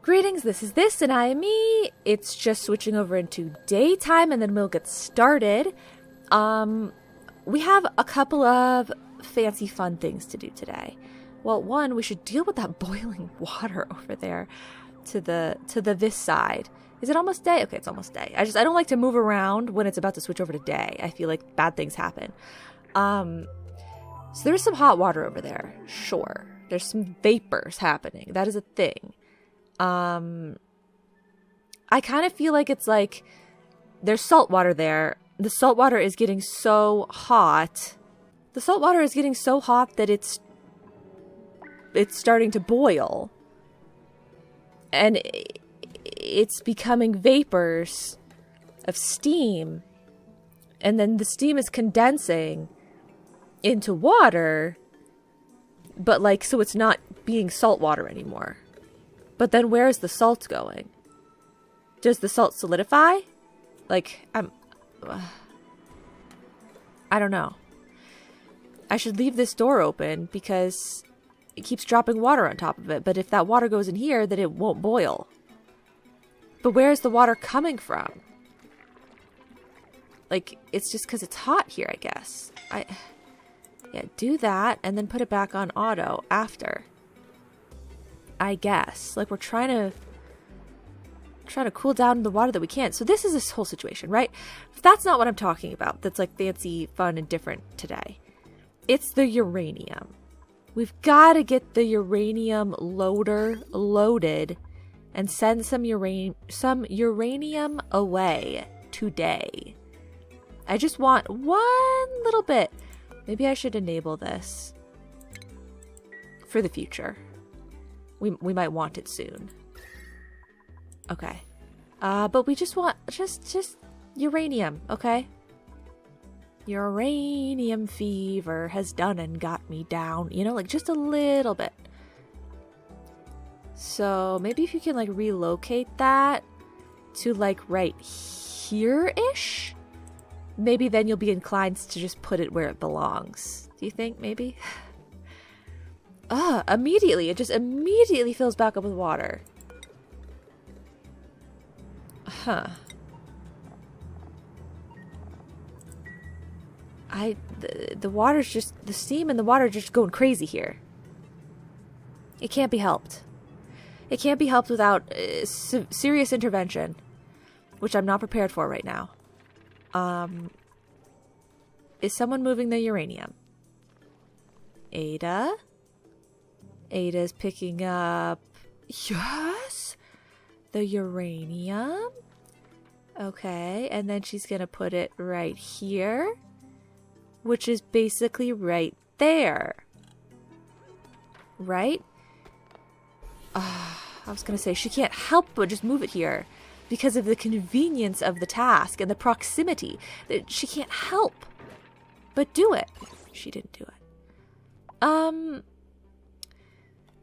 Greetings, this is this, and I am me. It's just switching over into daytime, and then we'll get started. We have a couple of fancy fun things to do today. Well, one, we should deal with that boiling water over there to this side. Is it almost day? Okay, it's almost day. I don't like to move around when it's about to switch over to day. I feel like bad things happen. So there's some hot water over there. Sure. There's some vapors happening. That is a thing. I kind of feel like it's like there's salt water there. The salt water is getting so hot. The salt water is getting so hot that it's starting to boil. And it's becoming vapors of steam. And then the steam is condensing into water. But so it's not being salt water anymore. But then where is the salt going? Does the salt solidify? I don't know. I should leave this door open because it keeps dropping water on top of it. But if that water goes in here, then it won't boil. But where is the water coming from? It's just because it's hot here, I guess. Yeah, do that and then put it back on auto after. I guess. We're trying to cool down the water that we can. So this is this whole situation, right? That's not what I'm talking about. That's fancy, fun, and different today. It's the uranium. We've got to get the uranium loader loaded and send some uranium away today. I just want one little bit. Maybe I should enable this for the future. We might want it soon. Okay. But we just want just uranium, okay? Uranium fever has done and got me down. Just a little bit. So maybe if you can relocate that to right here-ish, maybe then you'll be inclined to just put it where it belongs. Do you think maybe? Immediately. It just immediately fills back up with water. Huh. The water's just, the steam and the water are just going crazy here. It can't be helped. It can't be helped without serious intervention, which I'm not prepared for right now. Is someone moving the uranium? Ada? Ada's picking up, yes, the uranium. Okay, and then she's going to put it right here, which is basically right there. Right? I was going to say, she can't help but just move it here because of the convenience of the task and the proximity. She can't help but do it. She didn't do it.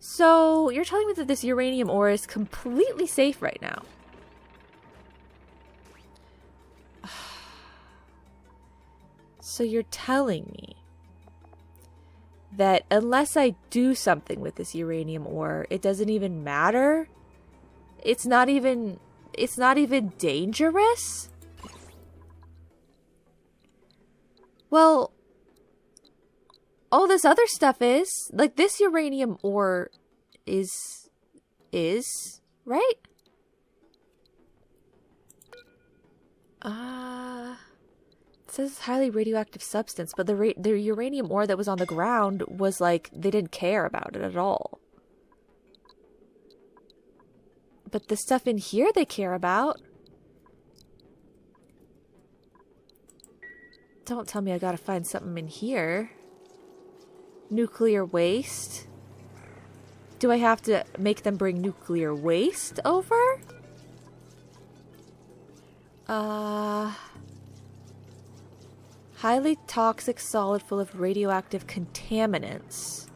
So, you're telling me that this uranium ore is completely safe right now? So you're telling me that unless I do something with this uranium ore, it doesn't even matter? It's not even dangerous? Well, all this other stuff is, this uranium ore is, right? It says highly radioactive substance, but the uranium ore that was on the ground was they didn't care about it at all. But the stuff in here they care about. Don't tell me I gotta find something in here. Nuclear waste? Do I have to make them bring nuclear waste over? Highly toxic solid full of radioactive contaminants.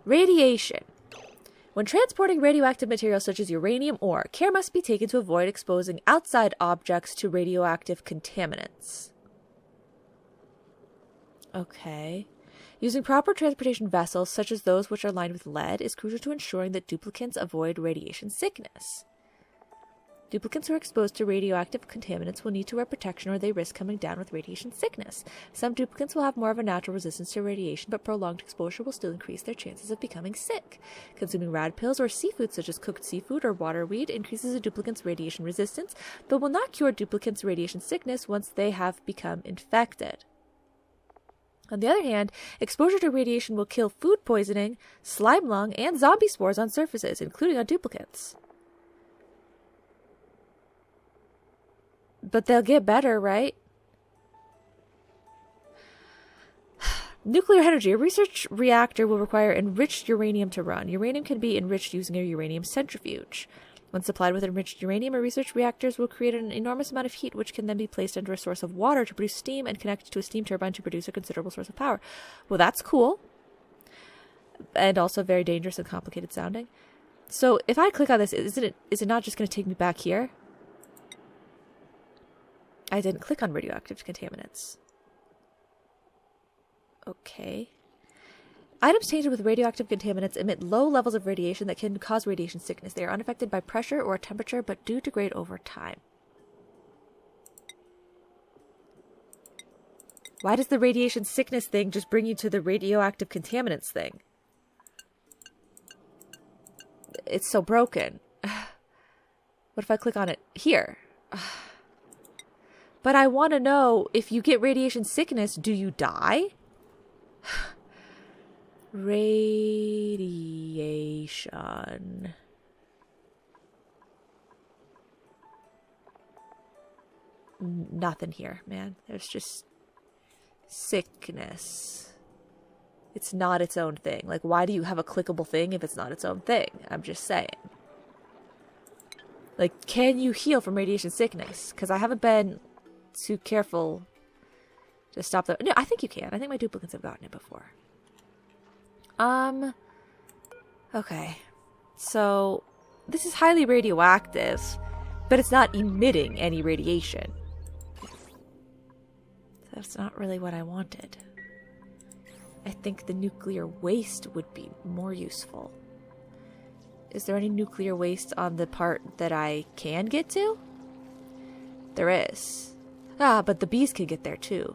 Radiation. When transporting radioactive materials such as uranium ore, care must be taken to avoid exposing outside objects to radioactive contaminants. Okay. Using proper transportation vessels, such as those which are lined with lead, is crucial to ensuring that duplicants avoid radiation sickness. Duplicants who are exposed to radioactive contaminants will need to wear protection or they risk coming down with radiation sickness. Some duplicants will have more of a natural resistance to radiation, but prolonged exposure will still increase their chances of becoming sick. Consuming rad pills or seafood such as cooked seafood or waterweed increases a duplicant's radiation resistance, but will not cure duplicants' radiation sickness once they have become infected. On the other hand, exposure to radiation will kill food poisoning, slime lung, and zombie spores on surfaces, including on duplicants. But they'll get better, right? Nuclear energy. A research reactor will require enriched uranium to run. Uranium can be enriched using a uranium centrifuge. When supplied with enriched uranium, research reactors will create an enormous amount of heat, which can then be placed under a source of water to produce steam and connected to a steam turbine to produce a considerable source of power. Well, that's cool. And also very dangerous and complicated sounding. So if I click on this, is it not just going to take me back here? I didn't click on radioactive contaminants. Okay. Items tainted with radioactive contaminants emit low levels of radiation that can cause radiation sickness. They are unaffected by pressure or temperature, but do degrade over time. Why does the radiation sickness thing just bring you to the radioactive contaminants thing? It's so broken. What if I click on it here? But I want to know, if you get radiation sickness, do you die? Radiation. Nothing here, man. There's just sickness. It's not its own thing. Like, why do you have a clickable thing if it's not its own thing? I'm just saying. Like, can you heal from radiation sickness? Because I haven't been too careful to stop that. No, I think you can. I think my duplicates have gotten it before. Okay. So, this is highly radioactive, but it's not emitting any radiation. That's not really what I wanted. I think the nuclear waste would be more useful. Is there any nuclear waste on the part that I can get to? There is. Ah, but the bees can get there too.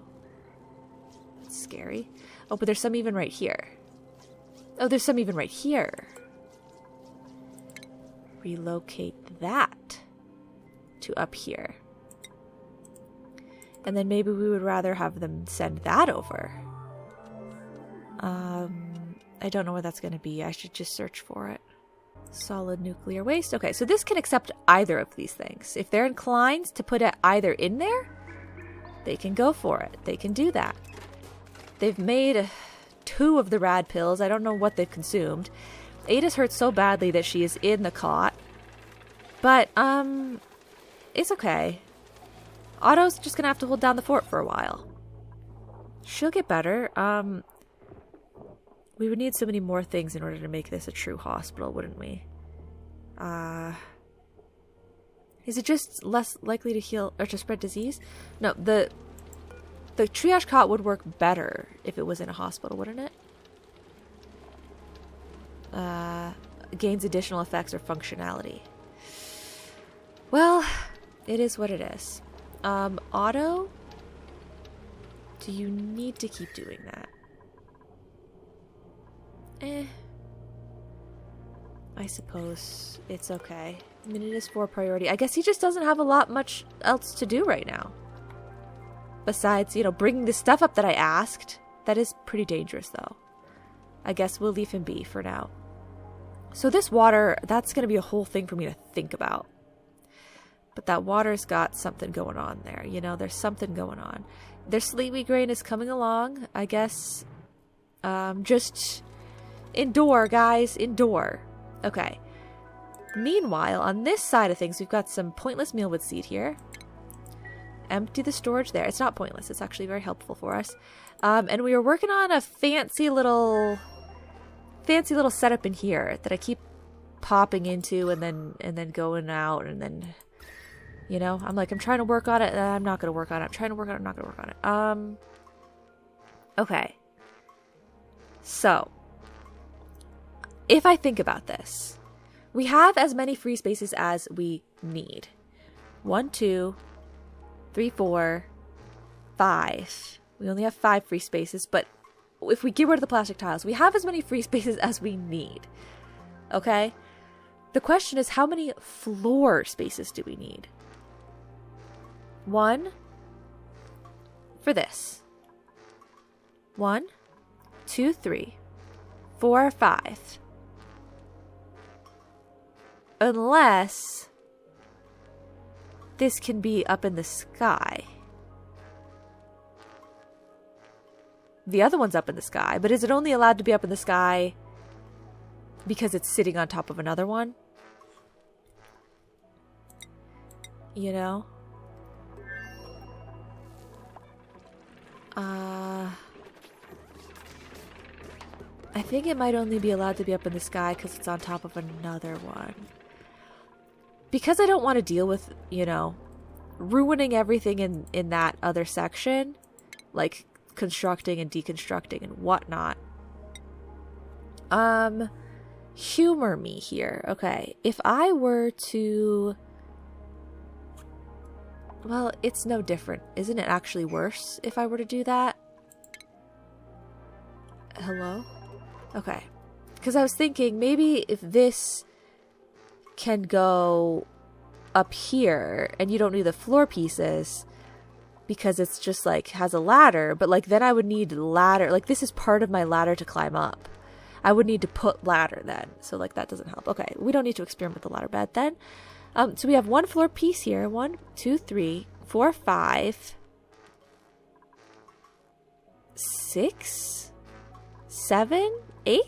That's scary. Oh, but there's some even right here. Oh, there's some even right here. Relocate that to up here. And then maybe we would rather have them send that over. I don't know where that's going to be. I should just search for it. Solid nuclear waste. Okay, so this can accept either of these things. If they're inclined to put it either in there, they can go for it. They can do that. They've made 2 of the rad pills. I don't know what they've consumed. Ada's hurt so badly that she is in the cot. But, it's okay. Otto's just gonna have to hold down the fort for a while. She'll get better. We would need so many more things in order to make this a true hospital, wouldn't we? Is it just less likely to heal or to spread disease? No, the triage cot would work better if it was in a hospital, wouldn't it? Gains additional effects or functionality. Well, it is what it is. Otto, do you need to keep doing that? I suppose it's okay. I mean, it is 4 priority. I guess he just doesn't have much else to do right now. Besides, bringing the stuff up that I asked. That is pretty dangerous, though. I guess we'll leave him be for now. So this water, that's going to be a whole thing for me to think about. But that water's got something going on there. There's something going on. Their sleepy grain is coming along, I guess. Just indoor, guys. Indoor. Okay. Meanwhile, on this side of things, we've got some pointless mealwood seed here. Empty the storage there. It's not pointless. It's actually very helpful for us. And we are working on a fancy little setup in here that I keep popping into and then going out and then, I'm like, I'm trying to work on it and I'm not going to work on it. I'm trying to work on it. I'm not going to work on it. Okay. So, if I think about this, we have as many free spaces as we need. 1, 2, 3, 4, 5. We only have 5 free spaces, but if we get rid of the plastic tiles, we have as many free spaces as we need. Okay? The question is, how many floor spaces do we need? 1 for this. 1, 2, 3, 4, 5. Unless this can be up in the sky. The other one's up in the sky, but is it only allowed to be up in the sky because it's sitting on top of another one? You know? I think it might only be allowed to be up in the sky because it's on top of another one. Because I don't want to deal with, you know, ruining everything in that other section, like constructing and deconstructing and whatnot. Humor me here. Okay, if I were to... Well, it's no different. Isn't it actually worse if I were to do that? Hello? Okay. Because I was thinking maybe if this can go up here and you don't need the floor pieces because it's just like has a ladder, but like then I would need ladder. Like this is part of my ladder to climb up. I would need to put ladder then. So like that doesn't help. Okay, we don't need to experiment with the ladder bed then. So we have 1 floor piece here. 1, 2, 3, 4, 5, 6, 7, 8.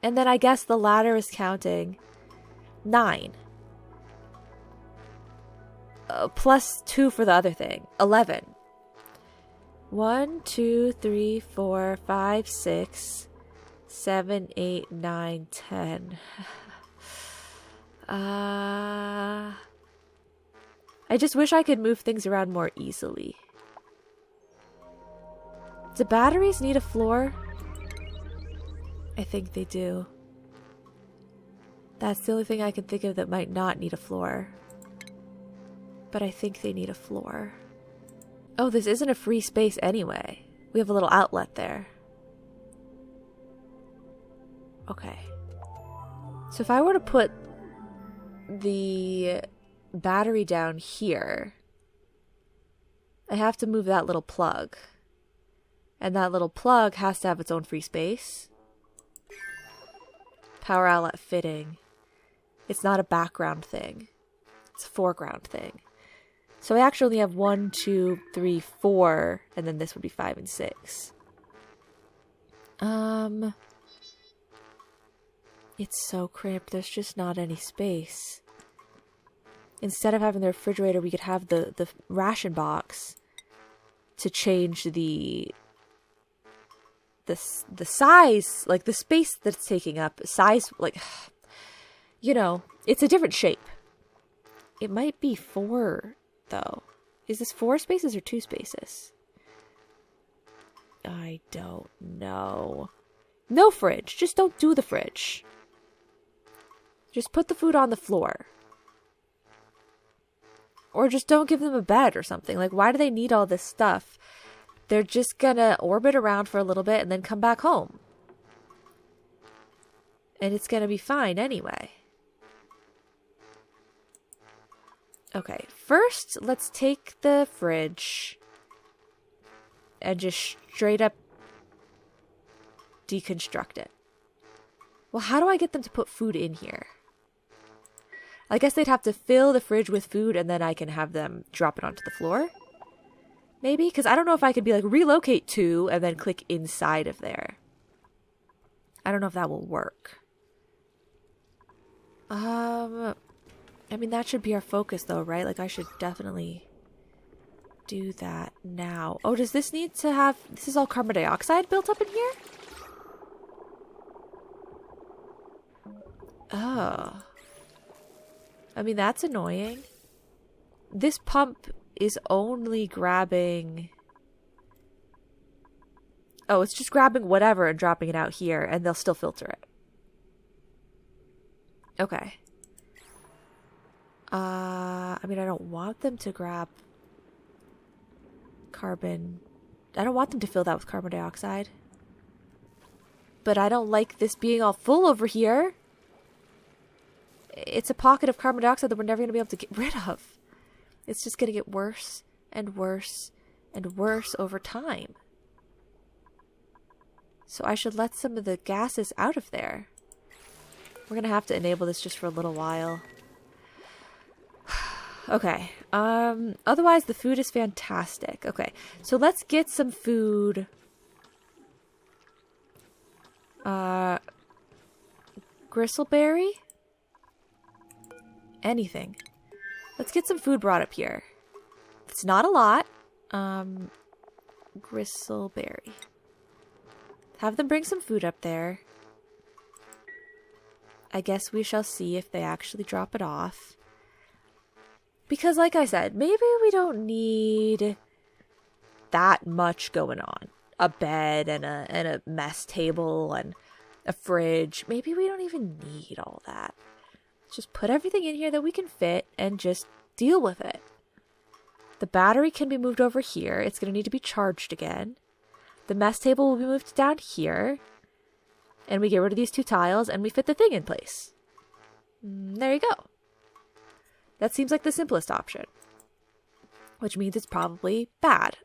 And then I guess the ladder is counting 9. Plus 2 for the other thing. 11. 1, 2, 3, 4, 5, 6, 7, 8, 9, 10. I just wish I could move things around more easily. Do batteries need a floor? I think they do. That's the only thing I can think of that might not need a floor. But I think they need a floor. Oh, this isn't a free space anyway. We have a little outlet there. Okay. So if I were to put the battery down here, I have to move that little plug. And that little plug has to have its own free space. Power outlet fitting. It's not a background thing. It's a foreground thing. So I actually only have 1, 2, 3, 4, and then this would be 5 and 6. It's so cramped. There's just not any space. Instead of having the refrigerator, we could have the ration box to change the size, like the space that it's taking up, size, like, you know, it's a different shape. It might be 4, though. Is this 4 spaces or 2 spaces? I don't know. No fridge. Just don't do the fridge. Just put the food on the floor. Or just don't give them a bed or something. Like, why do they need all this stuff? They're just gonna orbit around for a little bit and then come back home. And it's gonna be fine anyway. Okay, first let's take the fridge and just straight up deconstruct it. Well, how do I get them to put food in here? I guess they'd have to fill the fridge with food and then I can have them drop it onto the floor. Maybe? Because I don't know if I could be like relocate to and then click inside of there. I don't know if that will work. I mean, that should be our focus though, right? Like I should definitely do that now. Oh, does this need to have... This is all carbon dioxide built up in here? Oh. I mean, that's annoying. This pump is only grabbing Oh, it's just grabbing whatever and dropping it out here, and they'll still filter it. Okay. I mean, I don't want them to grab carbon. I don't want them to fill that with carbon dioxide. But I don't like this being all full over here. It's a pocket of carbon dioxide that we're never going to be able to get rid of. It's just going to get worse and worse and worse over time. So I should let some of the gases out of there. We're going to have to enable this just for a little while. Okay. Otherwise, the food is fantastic. Okay. So let's get some food. Gristleberry? Anything. Let's get some food brought up here. It's not a lot. Gristleberry. Have them bring some food up there. I guess we shall see if they actually drop it off. Because like I said, maybe we don't need that much going on. A bed and a mess table and a fridge. Maybe we don't even need all that. Just put everything in here that we can fit and just deal with it. The battery can be moved over here. It's going to need to be charged again. The mess table will be moved down here. And we get rid of these 2 tiles and we fit the thing in place. There you go. That seems like the simplest option. Which means it's probably bad.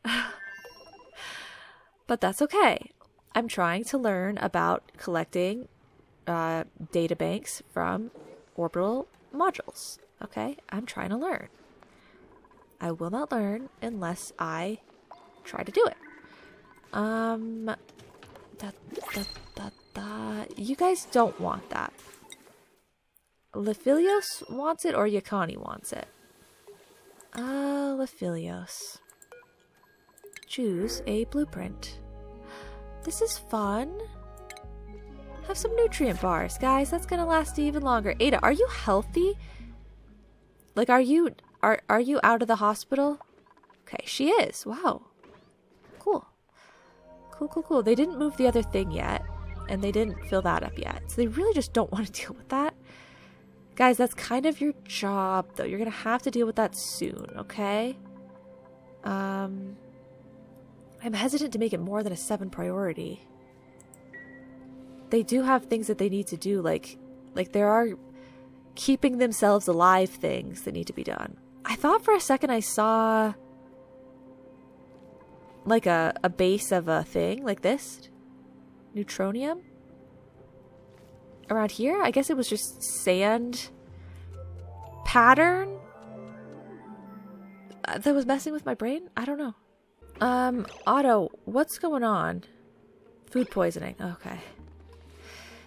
But that's okay. I'm trying to learn about collecting data banks from orbital modules. Okay? I'm trying to learn. I will not learn unless I try to do it. You guys don't want that. Lephilios wants it or Yakani wants it? Lephilios. Choose a blueprint. This is fun. Have some nutrient bars, guys. That's gonna last even longer. Ada, are you healthy? Like, are you out of the hospital? Okay, she is. Wow. Cool. Cool. They didn't move the other thing yet, and they didn't fill that up yet. So they really just don't want to deal with that. Guys, that's kind of your job, though. You're gonna have to deal with that soon, okay? I'm hesitant to make it more than a 7 priority. They do have things that they need to do, like there are keeping themselves alive things that need to be done. I thought for a second I saw like a base of a thing like this. Neutronium? Around here? I guess it was just sand pattern that was messing with my brain? I don't know. Otto, what's going on? Food poisoning. Okay.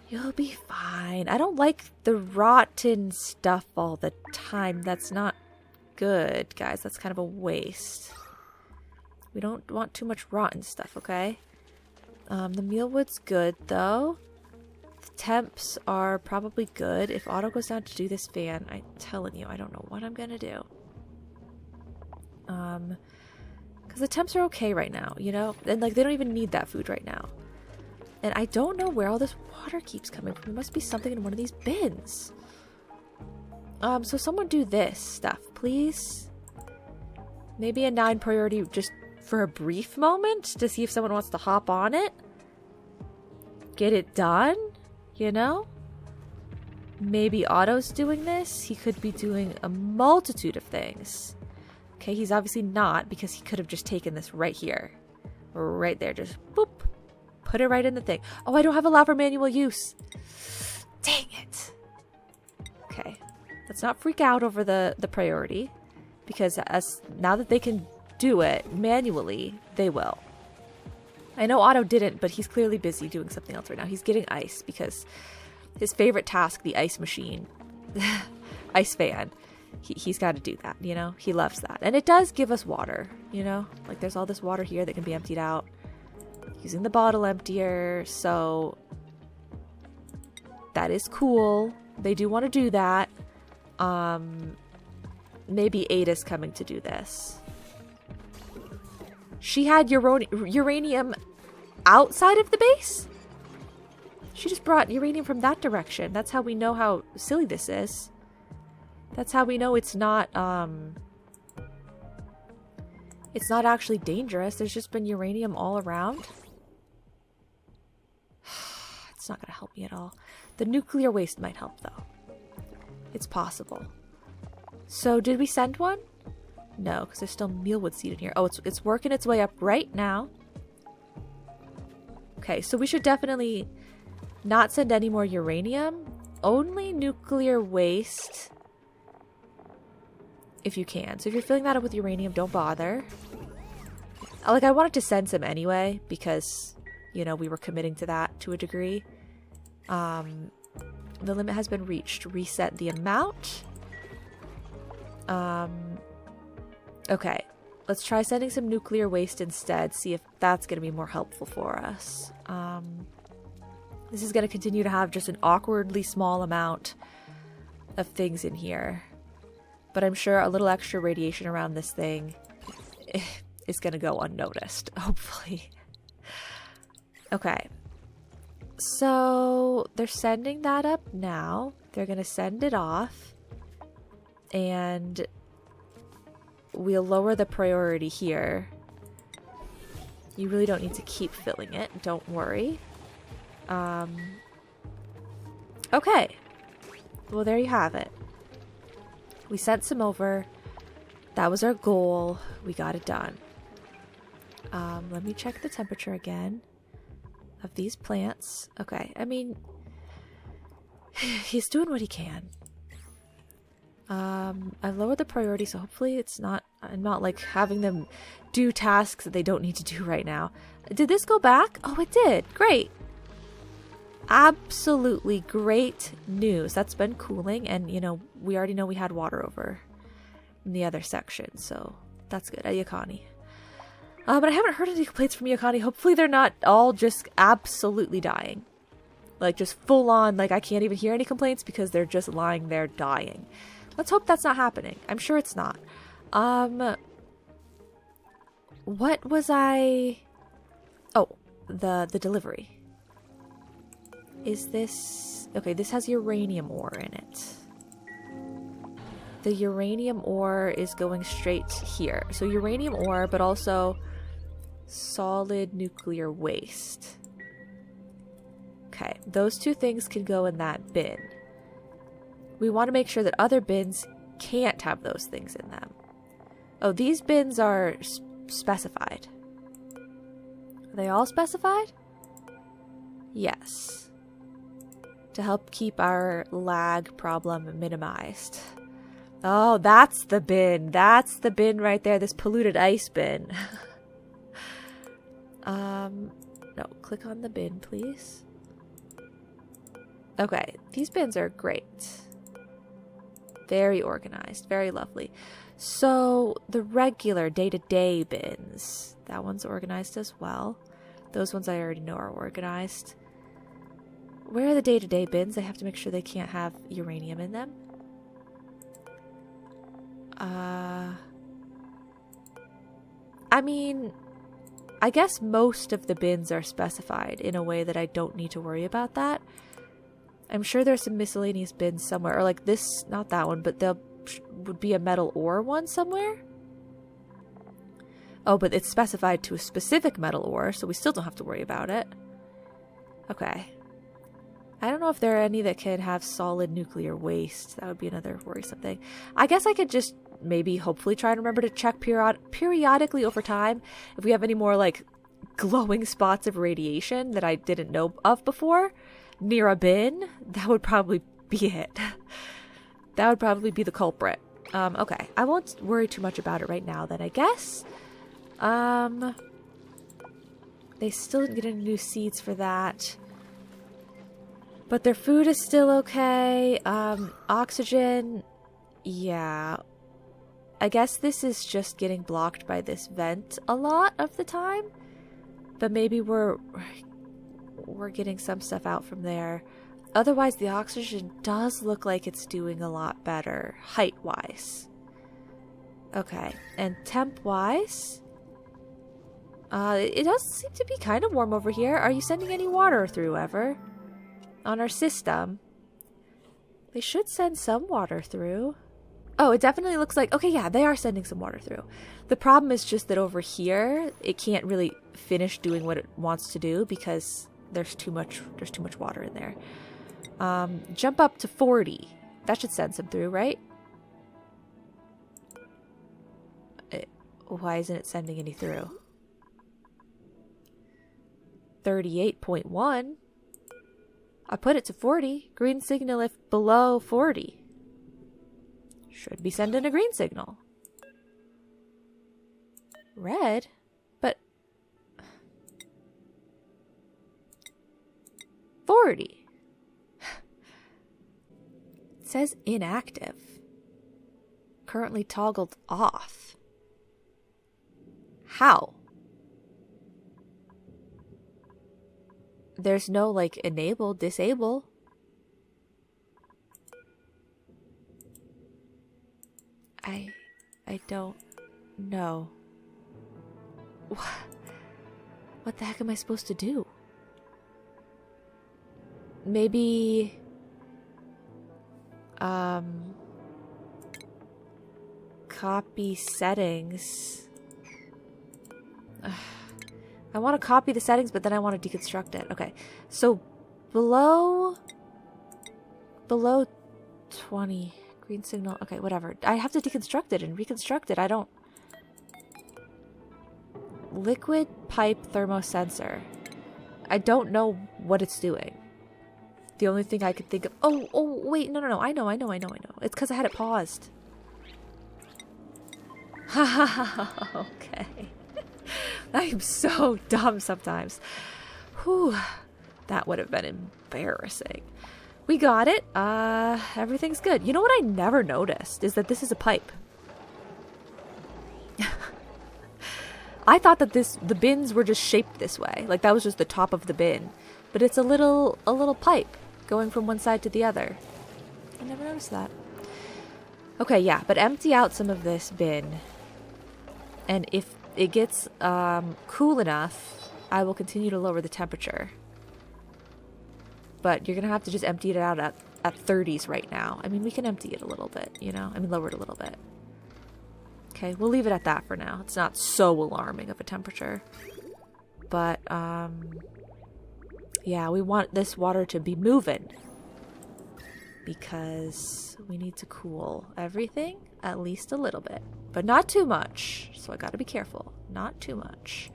You'll be fine. I don't like the rotten stuff all the time. That's not good, guys. That's kind of a waste. We don't want too much rotten stuff, okay? The mealwood's good, though. The temps are probably good. If Otto goes down to do this fan, I'm telling you, I don't know what I'm gonna do. Because the temps are okay right now, you know? And, like, they don't even need that food right now. And I don't know where all this water keeps coming from. There must be something in one of these bins. So someone do this stuff, please. Maybe a 9 priority just for a brief moment to see if someone wants to hop on it. Get it done, you know? Maybe Otto's doing this. He could be doing a multitude of things. Okay, he's obviously not because he could have just taken this right here. Right there, just boop. Put it right in the thing. Oh, I don't have a lab for manual use. Dang it. Okay. Let's not freak out over the priority. Because now that they can do it manually, they will. I know Otto didn't, but he's clearly busy doing something else right now. He's getting ice because his favorite task, the ice machine, ice fan, he's got to do that, you know? He loves that. And it does give us water, you know? Like there's all this water here that can be emptied out. Using the bottle emptier, so that is cool. They do want to do that. Maybe Ada's coming to do this. She had uranium outside of the base? She just brought uranium from that direction. That's how we know how silly this is. That's how we know it's not actually dangerous. There's just been uranium all around. It's not gonna help me at all. The nuclear waste might help though. It's possible. So did we send one? No, because there's still mealwood seed in here. Oh, it's working its way up right now. Okay, so we should definitely not send any more uranium. Only nuclear waste. If you can. So if you're filling that up with uranium, don't bother. Like, I wanted to send some anyway, because, you know, we were committing to that to a degree. The limit has been reached. Reset the amount. Okay. Let's try sending some nuclear waste instead. See if that's going to be more helpful for us. This is going to continue to have just an awkwardly small amount of things in here. But I'm sure a little extra radiation around this thing is going to go unnoticed, hopefully. Okay. So they're sending that up now. They're going to send it off. And we'll lower the priority here. You really don't need to keep filling it. Don't worry. Okay. Well, there you have it. We sent some over. That was our goal. We got it done. Let me check the temperature again of these plants. Okay, I mean, he's doing what he can. I've lowered the priority, so hopefully I'm not like having them do tasks that they don't need to do right now. Did this go back? Oh, it did. Great. Absolutely great news. That's been cooling, and you know, we already know we had water over in the other section, so that's good. Ayakani. But I haven't heard any complaints from Yakani. Hopefully they're not all just absolutely dying. Like, just full on, like, I can't even hear any complaints because they're just lying there dying. Let's hope that's not happening. I'm sure it's not. What was I... Oh, the delivery. Is this... Okay, this has uranium ore in it. The uranium ore is going straight here. So uranium ore, but also solid nuclear waste. Okay, those two things can go in that bin. We want to make sure that other bins can't have those things in them. Oh, these bins are specified. Are they all specified? Yes. To help keep our lag problem minimized. Oh, that's the bin. That's the bin right there. This polluted ice bin. No, click on the bin, please. Okay, these bins are great. Very organized, very lovely. So, the regular day-to-day bins, that one's organized as well. Those ones I already know are organized. Where are the day-to-day bins? I have to make sure they can't have uranium in them. I mean, I guess most of the bins are specified in a way that I don't need to worry about that. I'm sure there's some miscellaneous bins somewhere, or like this, not that one, but there would be a metal ore one somewhere. Oh, but it's specified to a specific metal ore, so we still don't have to worry about it. Okay. I don't know if there are any that can have solid nuclear waste. That would be another worrisome thing. I guess I could just maybe hopefully try and remember to check periodically over time if we have any more like glowing spots of radiation that I didn't know of before near a bin. That would probably be it. That would probably be the culprit. Okay, I won't worry too much about it right now then, I guess. They still didn't get any new seeds for that. But their food is still okay. Oxygen, yeah. I guess this is just getting blocked by this vent a lot of the time. But maybe we're getting some stuff out from there. Otherwise, the oxygen does look like it's doing a lot better, height-wise. Okay, and temp-wise... It does seem to be kind of warm over here. Are you sending any water through ever? On our system? They should send some water through. Oh, it definitely looks like... Okay, yeah, they are sending some water through. The problem is just that over here, it can't really finish doing what it wants to do because there's too much water in there. Jump up to 40. That should send some through, right? Why isn't it sending any through? 38.1. I put it to 40. Green signal if below 40. Should be sending a green signal. Red? But 40. It says inactive. Currently toggled off. How? There's no, like, enable, disable. I don't know. What the heck am I supposed to do? Maybe... copy settings. I want to copy the settings, but then I want to deconstruct it. Okay, so below 20 green signal. Okay, whatever. I have to deconstruct it and reconstruct it. I don't. Liquid pipe thermosensor. I don't know what it's doing. The only thing I could think of. Oh, wait, no. I know. It's because I had it paused. Okay. I am so dumb sometimes. Whew. That would have been embarrassing. We got it. Everything's good. You know what I never noticed is that this is a pipe. I thought that the bins were just shaped this way. Like that was just the top of the bin. But it's a little pipe going from one side to the other. I never noticed that. Okay, yeah, but empty out some of this bin. And if it gets cool enough, I will continue to lower the temperature. But you're going to have to just empty it out at 30s right now. I mean, we can empty it a little bit, you know? I mean, lower it a little bit. Okay, we'll leave it at that for now. It's not so alarming of a temperature. But, yeah, we want this water to be moving. Because we need to cool everything at least a little bit. But not too much. So I gotta be careful. Not too much.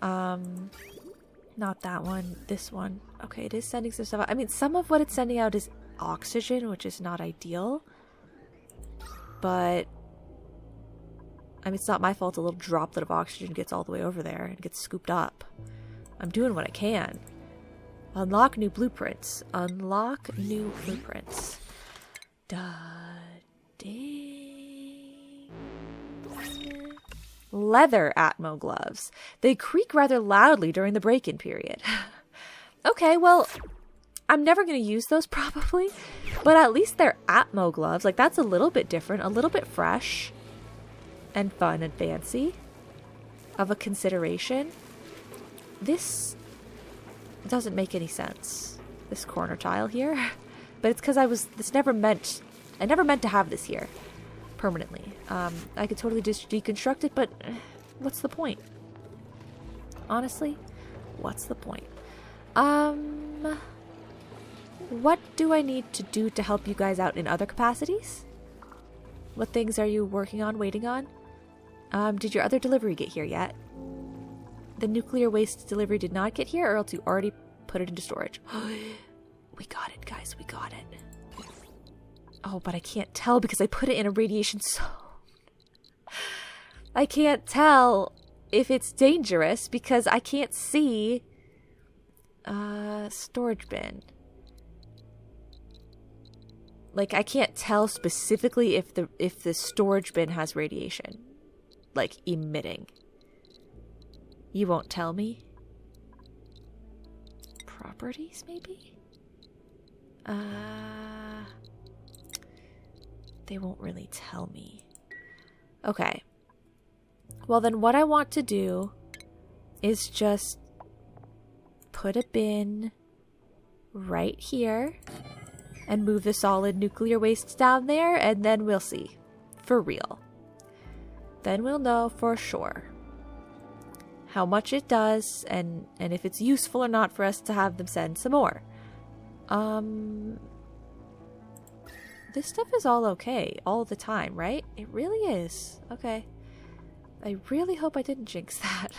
Not that one. This one. Okay, it is sending some stuff out. I mean, some of what it's sending out is oxygen, which is not ideal. But... I mean, it's not my fault a little droplet of oxygen gets all the way over there and gets scooped up. I'm doing what I can. Unlock new blueprints. Unlock new blueprints. Leather Atmo gloves. They creak rather loudly during the break-in period. Okay, well, I'm never going to use those probably, but at least they're Atmo gloves. Like, that's a little bit different, a little bit fresh and fun and fancy of a consideration. This doesn't make any sense, this corner tile here, but it's because I never meant to have this here permanently. I could totally just deconstruct it, but what's the point? Honestly, what's the point? What do I need to do to help you guys out in other capacities? What things are you working on, waiting on? Did your other delivery get here yet? The nuclear waste delivery did not get here, or else you already put it into storage. We got it, guys. We got it. Oh, but I can't tell because I put it in a radiation zone. I can't tell if it's dangerous because I can't see storage bin. Like, I can't tell specifically if the storage bin has radiation, like, emitting. You won't tell me? Properties, maybe? They won't really tell me. Okay. Well, then what I want to do is just put a bin right here and move the solid nuclear waste down there, and then we'll see. For real. Then we'll know for sure how much it does and if it's useful or not for us to have them send some more. This stuff is all okay all the time, right? It really is. Okay. I really hope I didn't jinx that.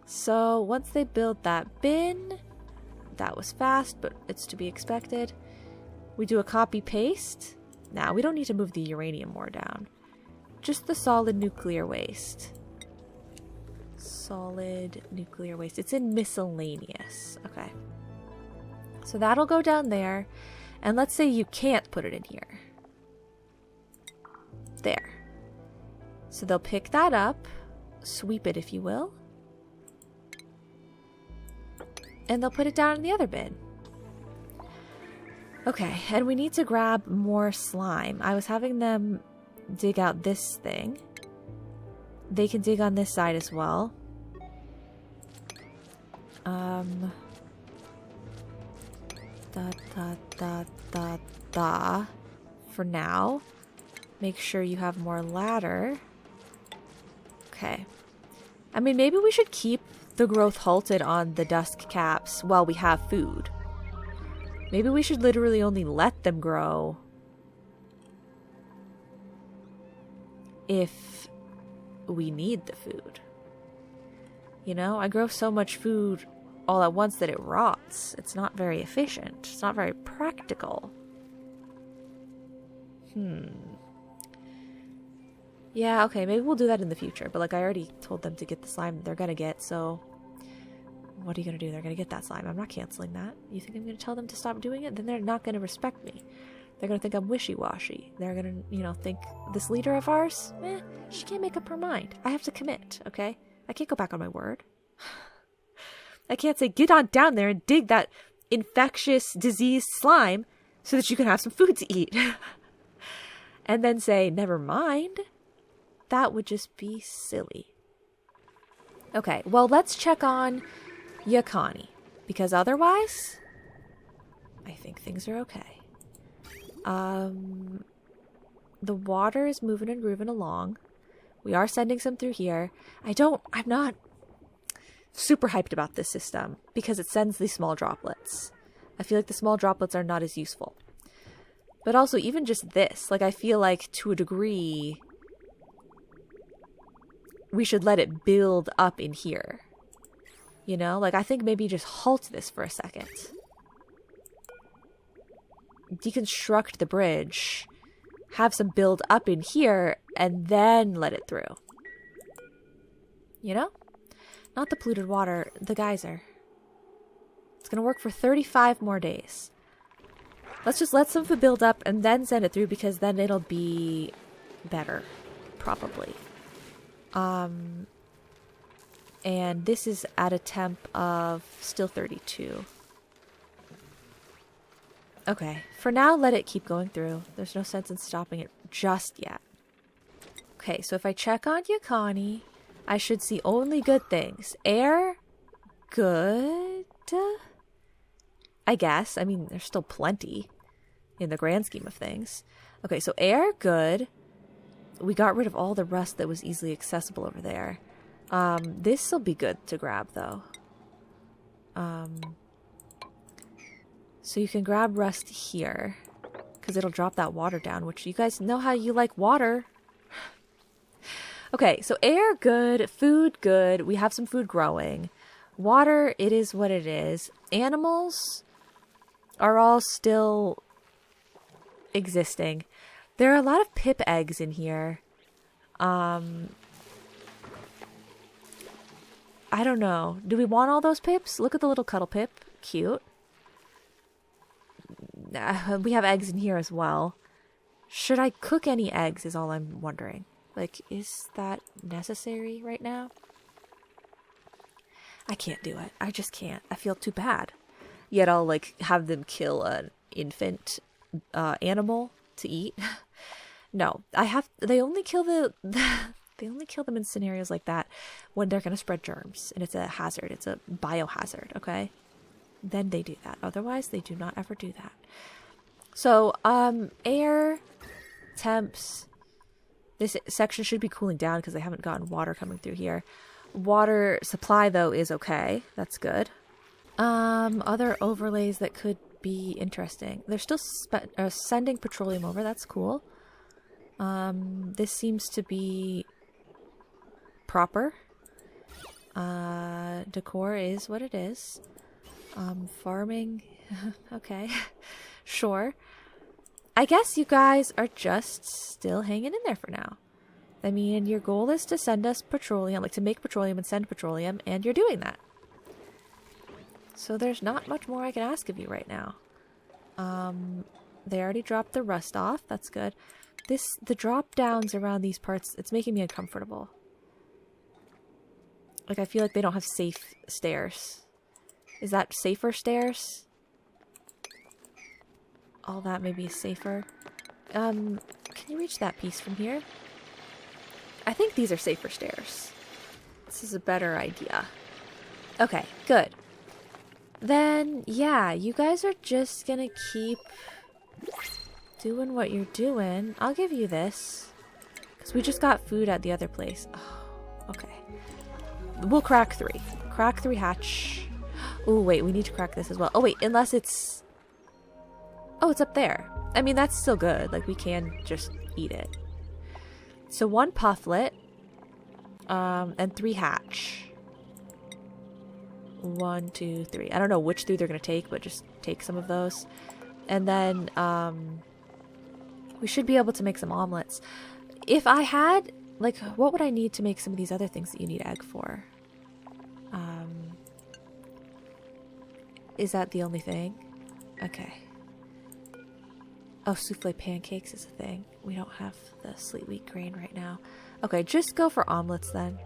So once they build that bin, that was fast, but it's to be expected. We do a copy paste. Now, we don't need to move the uranium ore down. Just the solid nuclear waste. Solid nuclear waste. It's in miscellaneous. Okay. So that'll go down there. And let's say you can't put it in here. There. So they'll pick that up. Sweep it, if you will. And they'll put it down in the other bin. Okay, and we need to grab more slime. I was having them dig out this thing. They can dig on this side as well. For now. Make sure you have more ladder. Okay. I mean, maybe we should keep the growth halted on the dusk caps while we have food. Maybe we should literally only let them grow if we need the food. You know, I grow so much food all at once that it rots. It's not very efficient. It's not very practical. Yeah, okay, maybe we'll do that in the future. But like I already told them to get the slime that they're gonna get, so what are you gonna do? They're gonna get that slime. I'm not canceling that. You think I'm gonna tell them to stop doing it? Then they're not gonna respect me. They're gonna think I'm wishy-washy. They're gonna, you know, think this leader of ours, she can't make up her mind. I have to commit, okay? I can't go back on my word. I can't say, get on down there and dig that infectious disease slime so that you can have some food to eat. And then say, never mind. That would just be silly. Okay, well, let's check on Yakani. Because otherwise, I think things are okay. The water is moving and grooving along. We are sending some through here. I'm not super hyped about this system because it sends these small droplets. I feel like the small droplets are not as useful. But also, even just this, like, I feel like to a degree, we should let it build up in here. You know? Like, I think maybe just halt this for a second. Deconstruct the bridge. Have some build up in here, and then let it through. You know? Not the polluted water, the geyser. It's gonna work for 35 more days. Let's just let some food build up and then send it through, because then it'll be better. Probably. And this is at a temp of still 32. Okay, for now, let it keep going through. There's no sense in stopping it just yet. Okay, so if I check on Yakani, I should see only good things. Air, good, I guess. I mean, there's still plenty in the grand scheme of things. Okay, so air, good. We got rid of all the rust that was easily accessible over there. This'll be good to grab, though. So you can grab rust here, because it'll drop that water down, which you guys know how you like water. Okay, so air, good. Food, good. We have some food growing. Water, it is what it is. Animals are all still existing. There are a lot of pip eggs in here. I don't know. Do we want all those pips? Look at the little cuddle pip. Cute. We have eggs in here as well. Should I cook any eggs is all I'm wondering. Like, is that necessary right now? I can't do it. I just can't. I feel too bad. Yet I'll, like, have them kill an infant animal to eat. No, they only kill the They only kill them in scenarios like that when they're going to spread germs and it's a hazard. It's a biohazard, okay? Then they do that. Otherwise, they do not ever do that. So, air, temps. This section should be cooling down because they haven't gotten water coming through here. Water supply, though, is okay. That's good. Other overlays that could be interesting. They're still sending petroleum over. That's cool. This seems to be proper. Decor is what it is. Farming. Okay. Sure. I guess you guys are just still hanging in there for now. I mean, your goal is to send us petroleum, like to make petroleum and send petroleum, and you're doing that. So there's not much more I can ask of you right now. They already dropped the rust off. That's good. The drop downs around these parts, it's making me uncomfortable. Like, I feel like they don't have safe stairs. Is that safer stairs? All that maybe is safer. Can you reach that piece from here? I think these are safer stairs. This is a better idea. Okay, good. Then, yeah, you guys are just gonna keep doing what you're doing. I'll give you this. Because we just got food at the other place. Oh, okay. We'll crack 3. Crack 3 hatch. Oh, wait, we need to crack this as well. Oh, wait, unless it's... Oh, it's up there. I mean, that's still good. Like, we can just eat it. So 1 pufflet. And 3 hatch. 1, 2, 3. I don't know which 3 they're going to take, but just take some of those. And then, we should be able to make some omelets. If I had, like, what would I need to make some of these other things that you need egg for? Is that the only thing? Okay. Oh, souffle pancakes is a thing. We don't have the sweet wheat grain right now. Okay, just go for omelets then.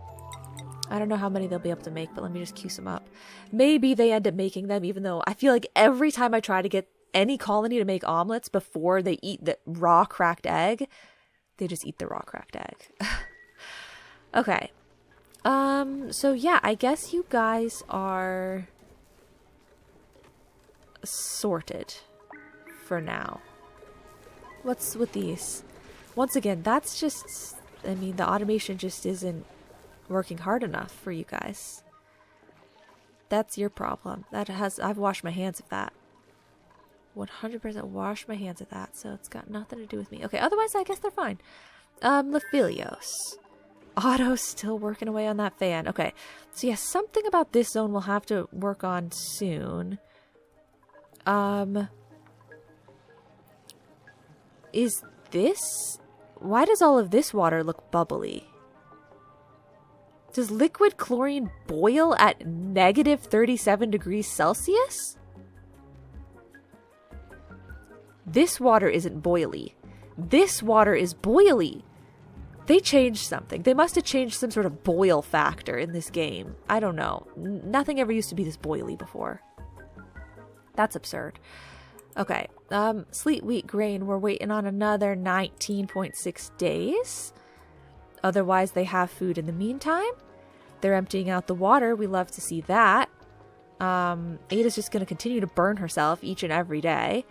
I don't know how many they'll be able to make, but let me just queue some up. Maybe they end up making them, even though I feel like every time I try to get any colony to make omelets before they eat the raw cracked egg, they just eat the raw cracked egg. Okay. So yeah, I guess you guys are sorted for now. What's with these? Once again, that's just, I mean, the automation just isn't working hard enough for you guys. That's your problem. I've washed my hands of that. 100% washed my hands of that, so it's got nothing to do with me. Okay, otherwise I guess they're fine. Lephilios. Otto's still working away on that fan. Okay, so yeah, something about this zone we'll have to work on soon. Is this... Why does all of this water look bubbly? Does liquid chlorine boil at negative 37 degrees Celsius? This water isn't boily. This water is boily. They changed something. They must have changed some sort of boil factor in this game. I don't know. Nothing ever used to be this boily before. That's absurd. Okay. Sleet wheat grain. We're waiting on another 19.6 days. Otherwise, they have food in the meantime. They're emptying out the water. We love to see that. Ada's just going to continue to burn herself each and every day.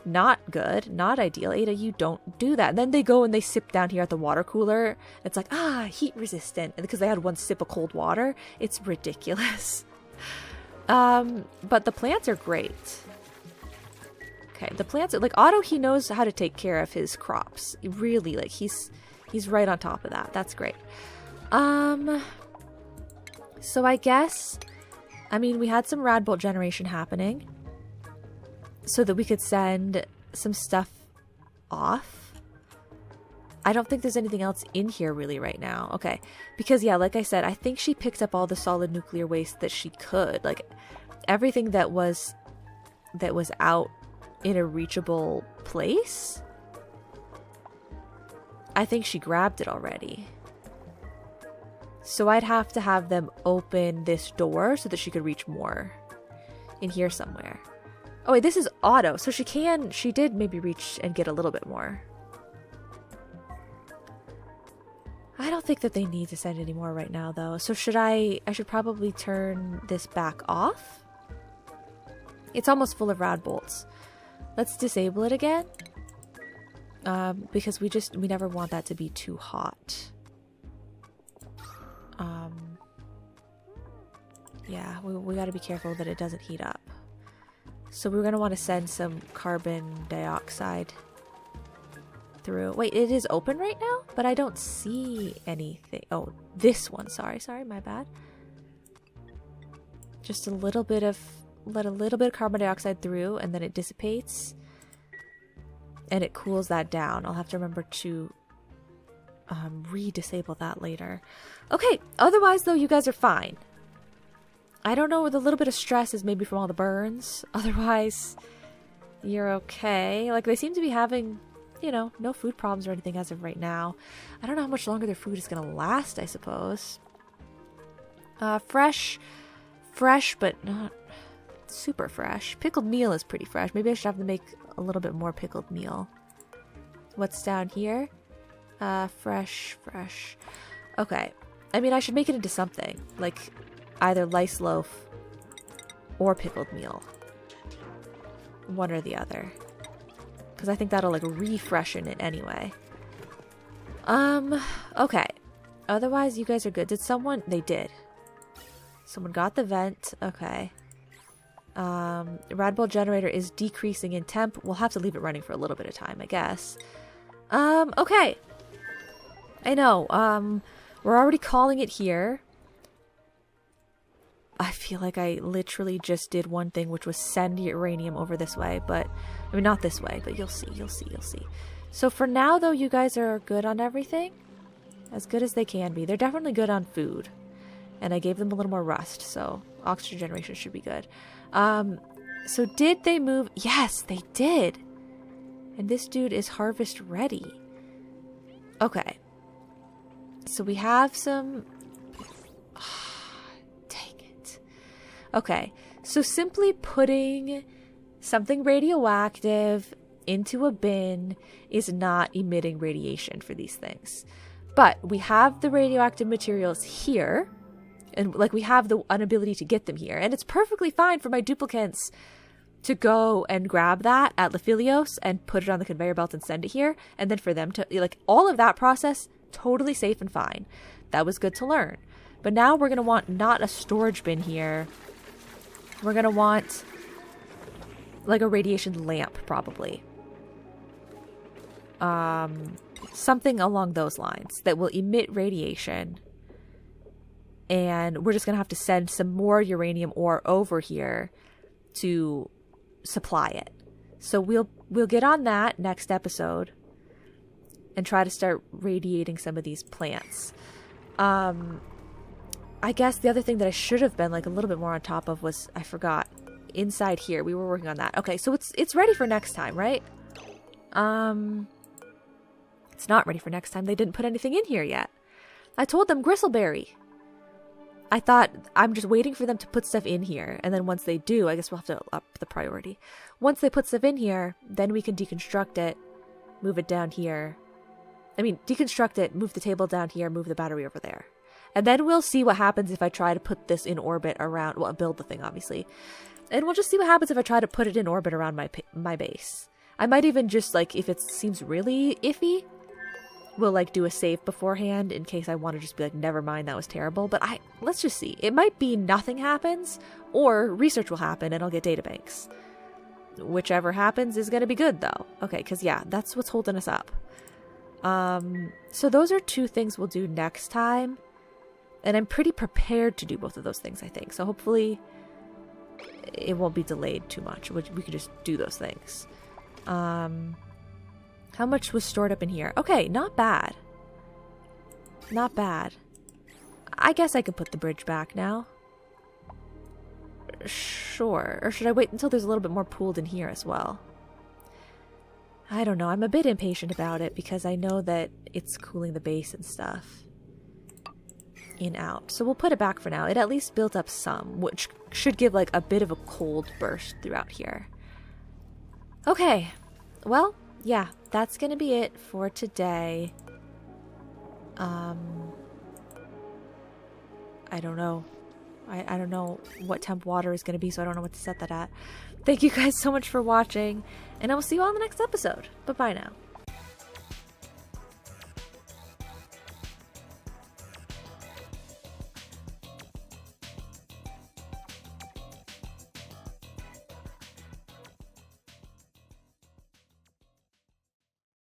Not good. Not ideal. Ada, you don't do that. And then they go and they sip down here at the water cooler. It's like, heat resistant. And because they had 1 sip of cold water. It's ridiculous. But the plants are great. Okay, the plants are, like, Otto, he knows how to take care of his crops. Really, like, he's right on top of that. That's great. So I guess, I mean, we had some Radbolt generation happening so that we could send some stuff off. I don't think there's anything else in here really right now. Okay, because yeah, like I said, I think she picked up all the solid nuclear waste that she could. Like, everything that was out in a reachable place, I think she grabbed it already. So I'd have to have them open this door so that she could reach more in here somewhere. Oh wait, this is Otto, so she did maybe reach and get a little bit more. I don't think that they need to send any more right now, though. So should I should probably turn this back off. It's almost full of rad bolts. Let's disable it again. Because we never want that to be too hot. Yeah, we got to be careful that it doesn't heat up. So we're going to want to send some carbon dioxide through. Wait, it is open right now? But I don't see anything. Oh, this one. Sorry, my bad. Just a little bit of, let a little bit of carbon dioxide through, and then it dissipates. And it cools that down. I'll have to remember to re-disable that later. Okay, otherwise though, you guys are fine. I don't know, the little bit of stress is maybe from all the burns. Otherwise, you're okay. Like, they seem to be having, you know, no food problems or anything as of right now. I don't know how much longer their food is going to last, I suppose. Fresh, but not super fresh. Pickled meal is pretty fresh. Maybe I should have to make a little bit more pickled meal. What's down here? Fresh. Okay. I mean, I should make it into something. Like, either lice loaf or pickled meal. One or the other. Because I think that'll, like, refreshen it anyway. Okay. Otherwise, you guys are good. Did someone... They did. Someone got the vent. Okay. Rad ball generator is decreasing in temp. We'll have to leave it running for a little bit of time, I guess. Okay. I know. We're already calling it here. I feel like I literally just did one thing, which was send uranium over this way, but I mean, not this way, but you'll see. So for now, though, you guys are good on everything. As good as they can be. They're definitely good on food. And I gave them a little more rust, so oxygen generation should be good. So did they move? Yes, they did. And this dude is harvest ready. Okay. So we have some... Dang it. Okay. So simply putting something radioactive into a bin is not emitting radiation for these things. But we have the radioactive materials here. And, like, we have the inability to get them here. And it's perfectly fine for my duplicants to go and grab that at Lephilios and put it on the conveyor belt and send it here. And then for them to, like, all of that process, totally safe and fine. That was good to learn. But now we're going to want not a storage bin here. We're going to want, like, a radiation lamp, probably. Something along those lines that will emit radiation. And we're just going to have to send some more uranium ore over here to supply it. So we'll get on that next episode and try to start radiating some of these plants. I guess the other thing that I should have been like a little bit more on top of was, I forgot, inside here. We were working on that. Okay, so it's ready for next time, right? It's not ready for next time. They didn't put anything in here yet. I told them gristleberry. I thought I'm just waiting for them to put stuff in here. And then once they do, I guess we'll have to up the priority. Once they put stuff in here, then we can deconstruct it, move it down here. I mean, deconstruct it, move the table down here, move the battery over there. And then we'll see what happens if I try to put this in orbit around, well, build the thing, obviously. And we'll just see what happens if I try to put it in orbit around my base. I might even just, like, if it seems really iffy, we'll, like, do a save beforehand in case I want to just be like, never mind, that was terrible. But let's just see. It might be nothing happens, or research will happen and I'll get databanks. Whichever happens is going to be good, though. Okay, because, yeah, that's what's holding us up. So those are two things we'll do next time. And I'm pretty prepared to do both of those things, I think. So hopefully it won't be delayed too much. We could just do those things. How much was stored up in here? Okay, not bad. Not bad. I guess I could put the bridge back now. Sure. Or should I wait until there's a little bit more pooled in here as well? I don't know. I'm a bit impatient about it because I know that it's cooling the base and stuff. In out. So we'll put it back for now. It at least built up some, which should give like a bit of a cold burst throughout here. Okay. Well, yeah, that's going to be it for today. I don't know. I don't know what temp water is going to be, so I don't know what to set that at. Thank you guys so much for watching, and I will see you all in the next episode. Bye-bye now.